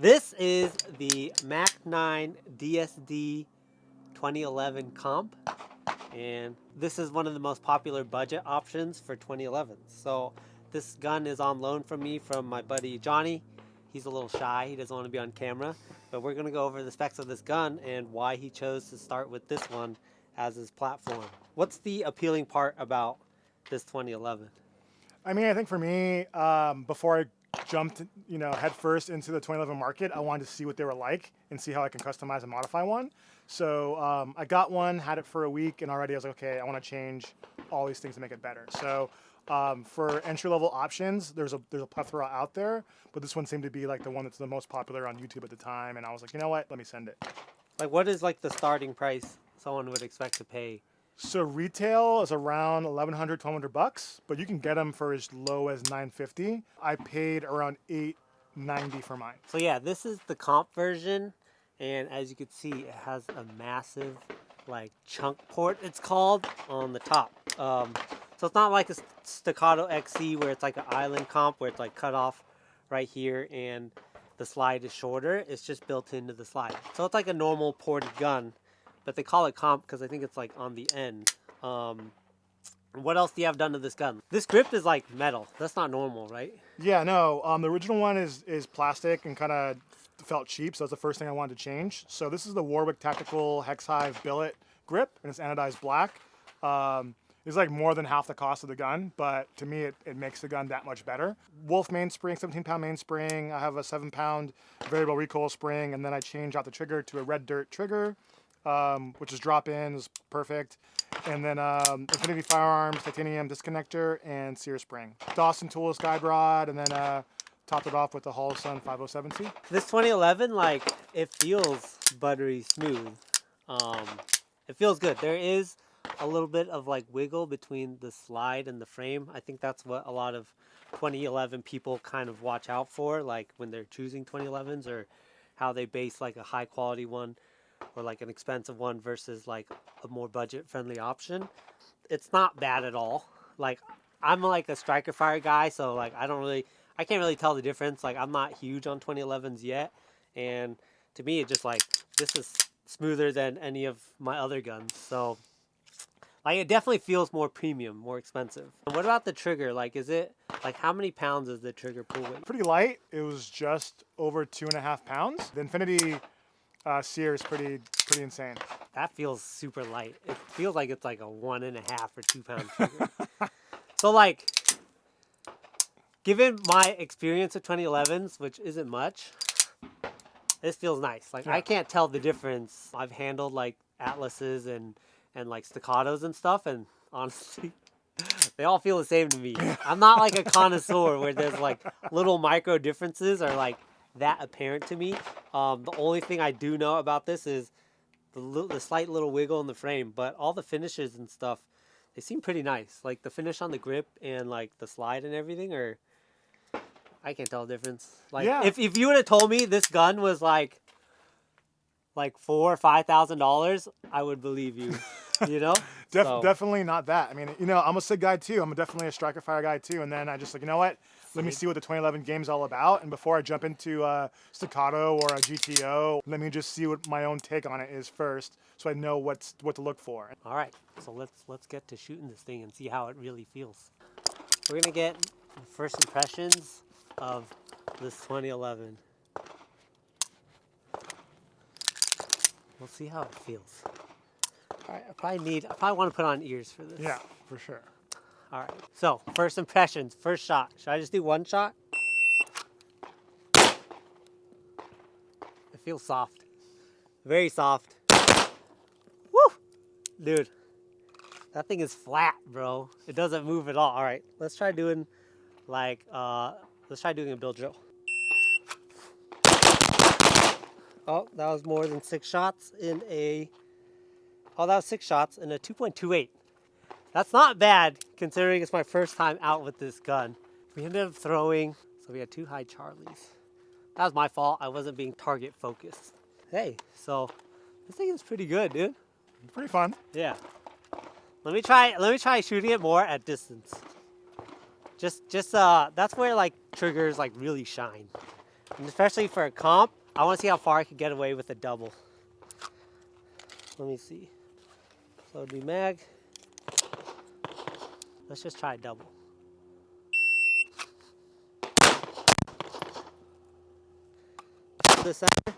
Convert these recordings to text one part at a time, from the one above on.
This is the Mac 9 DSD 2011 comp, and this is one of the most popular budget options for 2011. So this gun is on loan from me from my buddy Johnny. He's a little shy, he doesn't want to be on camera, but we're going to go over the specs of this gun and why he chose to start with this one as his platform. What's the appealing part about this 2011? I mean, I think for me, before I jumped, head first into the 2011 market, I wanted to see what they were like and see how I can customize and modify one. So I got one, had it for a week, and already I was like, okay, I want to change all these things to make it better. So for entry-level options, there's a plethora out there, but this one seemed to be like the one that's the most popular on YouTube at the time, and I was like, you know what, let me send it. Like, what is like the starting price someone would expect to pay? So retail is around $1,100, $1,200, but you can get them for as low as $950. I paid around $890 for mine. So yeah, this is the comp version, and as you can see, it has a massive like chunk port, it's called, on the top. So it's not like a Staccato XC where it's like an island comp where it's like cut off right here and the slide is shorter. It's just built into the slide. So it's like a normal ported gun, but they call it comp because I think it's like on the end. What else do you have done to this gun? This grip is like metal. That's not normal, right? Yeah, no. The original one is plastic and kind of felt cheap, so that's the first thing I wanted to change. So this is the Warwick Tactical Hex Hive billet grip, and it's anodized black. It's like more than half the cost of the gun, but to me it makes the gun that much better. Wolf mainspring, 17-pound mainspring. I have a 7-pound variable recoil spring, and then I change out the trigger to a red dirt trigger, which is drop-in, is perfect. And then Infinity Firearms, titanium disconnector, and Sear spring. Dawson Tools guide rod, and then topped it off with the Holosun 507C. This 2011, like, it feels buttery smooth. It feels good. There is a little bit of like wiggle between the slide and the frame. I think that's what a lot of 2011 people kind of watch out for, like when they're choosing 2011s, or how they base like a high quality one or like an expensive one versus like a more budget friendly option. It's not bad at all. Like, I'm like a striker fire guy, so like I can't really tell the difference. Like, I'm not huge on 2011s yet, and to me it just like, this is smoother than any of my other guns. So like, it definitely feels more premium, more expensive. And what about the trigger? Like, is it like, how many pounds is the trigger pull weight? Pretty light. It was just over 2.5 pounds. The Infinity Sear is pretty insane. That feels super light. It feels like it's like a 1.5 or 2 pound trigger. So like, given my experience with 2011s, which isn't much, this feels nice. Like, yeah. I can't tell the difference. I've handled like Atlases and like Staccatos and stuff, and honestly, they all feel the same to me. I'm not like a connoisseur where there's like little micro differences are like that apparent to me. The only thing I do know about this is the slight little wiggle in the frame, but all the finishes and stuff, they seem pretty nice. Like the finish on the grip and like the slide and everything, or I can't tell the difference. Like, yeah. If you would have told me this gun was like $4,000 or $5,000, I would believe you. You know? Definitely not that. I mean, I'm a SIG guy too. I'm definitely a striker fire guy too. And then I just like, you know what? Let me see what the 2011 game's all about. And before I jump into a Staccato or a GTO, let me just see what my own take on it is first, so I know what to look for. All right, so let's get to shooting this thing and see how it really feels. We're gonna get first impressions of this 2011. We'll see how it feels. All right, I probably want to put on ears for this. Yeah, for sure. All right, so first impressions, first shot. Should I just do one shot? It feels soft, very soft. Woo, dude, that thing is flat, bro. It doesn't move at all. All right, let's try doing like a bill drill. Oh, that was more than 6 shots in a. Oh, that was 6 shots in a 2.28. That's not bad, considering it's my first time out with this gun. We ended up throwing, so we had 2 high Charlies. That was my fault. I wasn't being target focused. Hey, so this thing is pretty good, dude. Pretty fun. Yeah. Let me try shooting it more at distance. Just that's where like triggers like really shine. And especially for a comp, I want to see how far I could get away with a double. Let me see. So do mag. Let's just try a double. The center.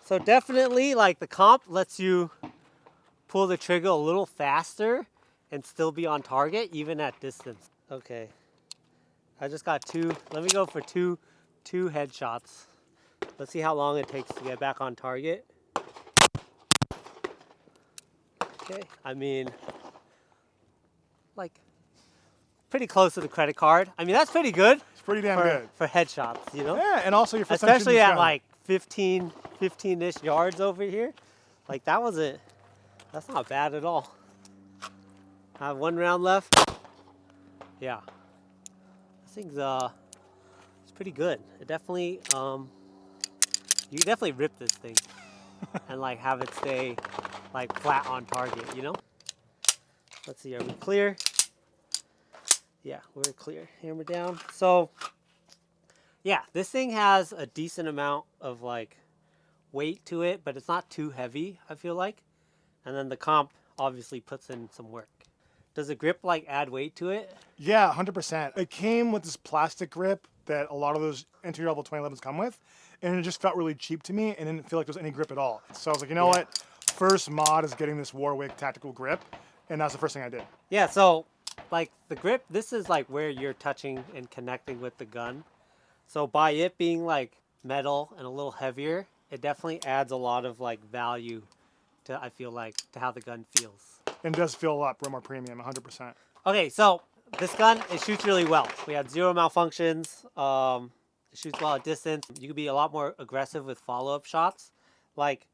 So definitely, like, the comp lets you pull the trigger a little faster and still be on target even at distance. Okay. I just got two. Let me go for two headshots. Let's see how long it takes to get back on target. Okay. I mean, like, pretty close to the credit card. I mean, that's pretty good. It's pretty damn good. For headshots, you know? Yeah, and also your first time shooting Especially this at gun. like 15-ish yards over here. Like, that's not bad at all. I have 1 round left. Yeah. This thing's it's pretty good. It definitely you can definitely rip this thing and like have it stay like flat on target, you know? Let's see, are we clear? Yeah, we're clear. Hammer down. So yeah, this thing has a decent amount of like weight to it, but it's not too heavy, I feel like. And then the comp obviously puts in some work. Does the grip like add weight to it? Yeah, 100%. It came with this plastic grip that a lot of those entry-level 2011s come with, and it just felt really cheap to me and didn't feel like there was any grip at all. So I was like, you know what? First mod is getting this Warwick tactical grip, and that's the first thing I did. Yeah, so like the grip, this is like where you're touching and connecting with the gun. So by it being like metal and a little heavier, it definitely adds a lot of like value to, I feel like, to how the gun feels. And it does feel a lot more premium, 100%. Okay, so this gun, it shoots really well. We had 0 malfunctions. It shoots well at distance. You can be a lot more aggressive with follow-up shots. Like,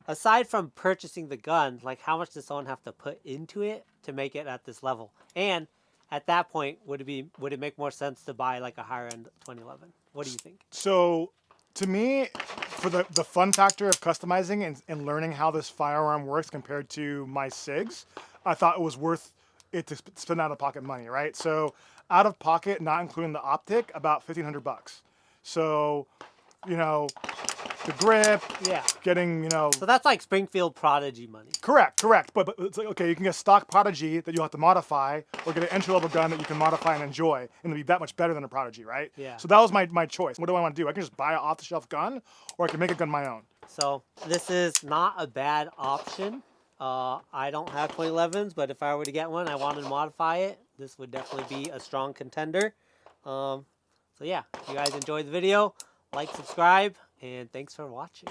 aside from purchasing the gun, like how much does someone have to put into it to make it at this level? And at that point, would it make more sense to buy like a higher end 2011? What do you think? So to me, for the fun factor of customizing and learning how this firearm works compared to my SIGs, I thought it was worth it to spend out of pocket money, right? So out of pocket, not including the optic, about $1,500. So, you know, the grip, Yeah. getting, you know. So that's like Springfield Prodigy money. Correct. But it's like, okay, you can get stock Prodigy that you'll have to modify, or get an entry-level gun that you can modify and enjoy, and it'll be that much better than a Prodigy, right? Yeah. So that was my choice. What do I want to do? I can just buy an off-the-shelf gun, or I can make a gun my own. So this is not a bad option. I don't have 2011s, but if I were to get one, I wanted to modify it. This would definitely be a strong contender. So yeah, if you guys enjoyed the video, like, subscribe, and thanks for watching.